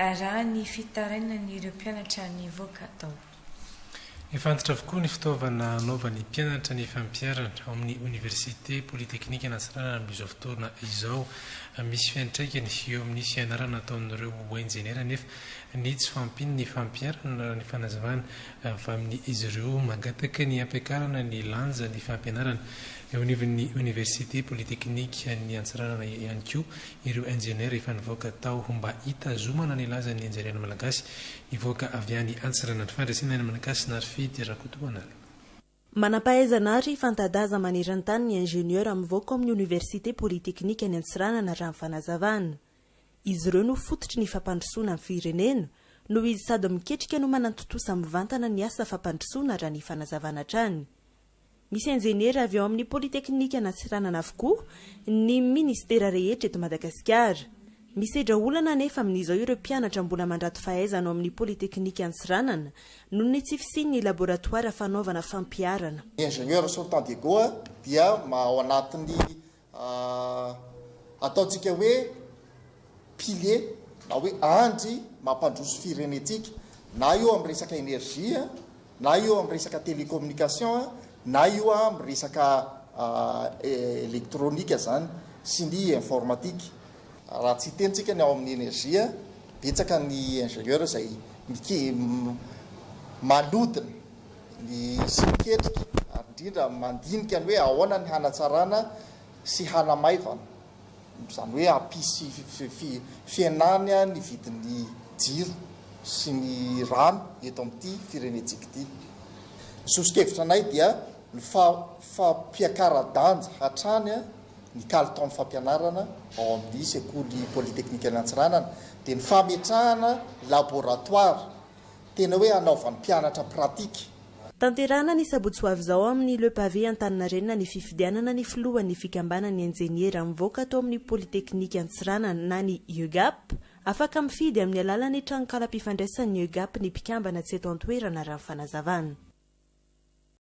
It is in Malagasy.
Raha ny fitarenany ireo mpianatra nivoaka tao. Efantatra avokoa ny fitaovana anaovan'ny mpianatra ny fampiarana ao amin'ny Université Polytechnique natsirana amin'izao fotoana izao. Misy fiantraikany eo amin'ny fianarana ataon'ireo injeniera nefa ny tsy fampiny ny fampiarana ny fanazavana fa amin'izy ireo mangataka ny ampiakarana ny lanja ny fampianarana eo anivon'ny Université Polytechnique ny antsiranana ihany koa ireo injeniera efa nivoaka tao mba hitazomana ny lazan'ny injeniera malagasy nivoaka avy any antsirana ny fandraisana malagasy na fity rakotoana. Manampahaizana ary fantadaza maneran-tany ny injeniera mivoaka amin'ny Université Polytechnique ny antsiranana raha fanazavana. Izy ireo no fototry ny fampandrosoana amin'ny firenena noho izy sady miketrika no manantotosa mivantana ny asa fampandrosoana raha ny fanazavana trany. Misy injeniera avy ao amin'ny Polytechnique anatsiranana avokoa ny ministera rehetra eto Madagasikara. Misedra olana nefa amin'izao ireo mpianatra mbola mandrato fahaizana ao amin'ny Polytechnique antsiranana noho ny tsy fisian'ny laboratoara fanaovana fampiarana. Ingénieur sortant de Goa dia ao anatin'ny ataontsika hoe pilier na hoe andry mampandroso firenetsika na io amin'ny resaka énergie na io amin'ny resaka télécommunication na io amin'ny resaka électronique zany sy ny informatique. Raha tsy tentsika ny ao amin'ny énergie betsaka ny ingénieur zay malodina ny sy miketrika ary indrindra mandinika ny hoe ahoana ny hanatsarana sy hanamaivana zany hoe ampisy fiananya ny vidin'ny jiro sy ny rano eto amin'ity firenetsika ity. Sosokevitra anay dia ny fampiakaran-danja hatrany ny kalitao fampianarana ao amin'ny sekoly polytechnique antsiranana dia ny fametrahana laboratoire tena hoe anaovan'ny mpianatra pratika. Tanterana ny sabotsy ho avy izao amin'ny Le Pavé Antaninarenina ny fifidianana ny filohan'ny fikambanan'ny injeniera mivoaka atao amin'ny Polytechnique antsiranana na ny IEGAP afaka mifidy amin'ny alalan'ny tranokala mpifandraisan'ny IEGAP ny mpikambana tsy eto an-toerana raha fanazavana.